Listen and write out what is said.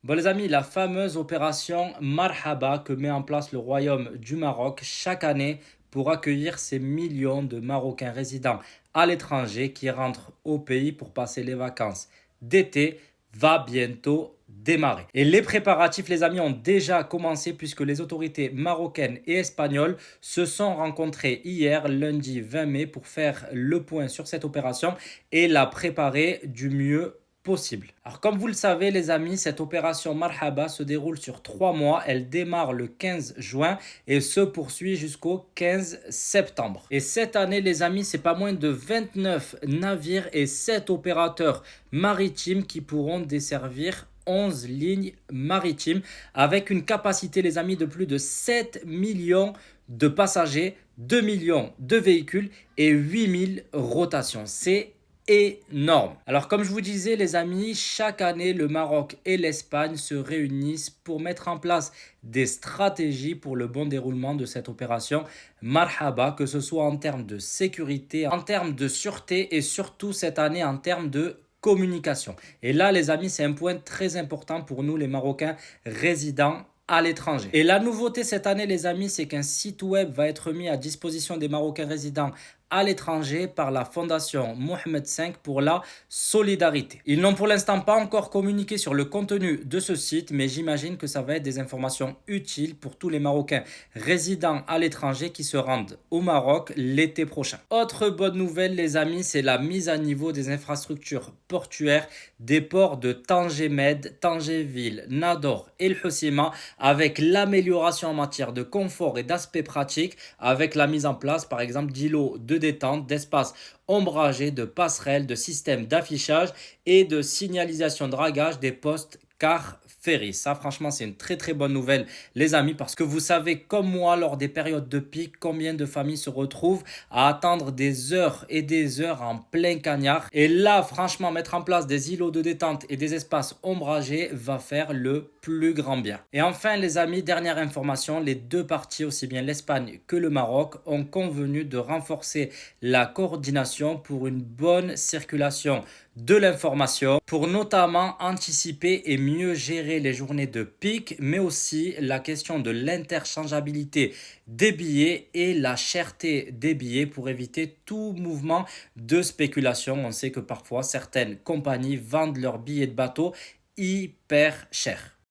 Bon les amis, la fameuse opération Marhaba que met en place le Royaume du Maroc chaque année pour accueillir ces millions de Marocains résidant à l'étranger qui rentrent au pays pour passer les vacances d'été va bientôt démarrer. Et les préparatifs les amis ont déjà commencé puisque les autorités marocaines et espagnoles se sont rencontrées hier lundi 20 mai pour faire le point sur cette opération et la préparer du mieux possible. Alors comme vous le savez les amis, cette opération Marhaba se déroule sur 3 mois. Elle démarre le 15 juin et se poursuit jusqu'au 15 septembre. Et cette année les amis, c'est pas moins de 29 navires et 7 opérateurs maritimes qui pourront desservir 11 lignes maritimes avec une capacité les amis de plus de 7 millions de passagers, 2 millions de véhicules et 8000 rotations. C'est énorme. Alors comme je vous disais les amis, chaque année le Maroc et l'Espagne se réunissent pour mettre en place des stratégies pour le bon déroulement de cette opération Marhaba, que ce soit en termes de sécurité, en termes de sûreté et surtout cette année en termes de communication. Et là les amis, c'est un point très important pour nous les Marocains résidents à l'étranger. Et la nouveauté cette année les amis, c'est qu'un site web va être mis à disposition des Marocains résidents à l'étranger par la fondation Mohamed V pour la solidarité. Ils n'ont pour l'instant pas encore communiqué sur le contenu de ce site, mais j'imagine que ça va être des informations utiles pour tous les Marocains résidant à l'étranger qui se rendent au Maroc l'été prochain. Autre bonne nouvelle les amis, c'est la mise à niveau des infrastructures portuaires des ports de Tanger Med, Tangerville, Nador et El Hoceima, avec l'amélioration en matière de confort et d'aspect pratique, avec la mise en place par exemple d'îlots de détente, d'espaces ombragés, de passerelles, de systèmes d'affichage et de signalisation de dragage des postes car ferry. Ça franchement c'est une très bonne nouvelle les amis, parce que vous savez comme moi lors des périodes de pic combien de familles se retrouvent à attendre des heures et des heures en plein cagnard. Et là franchement mettre en place des îlots de détente et des espaces ombragés va faire le plus grand bien. Et enfin les amis, dernière information, les deux parties, aussi bien l'Espagne que le Maroc, ont convenu de renforcer la coordination pour une bonne circulation de l'information, pour notamment anticiper et mieux gérer les journées de pic, mais aussi la question de l'interchangeabilité des billets et la cherté des billets pour éviter tout mouvement de spéculation. On sait que parfois certaines compagnies vendent leurs billets de bateau hyper cher.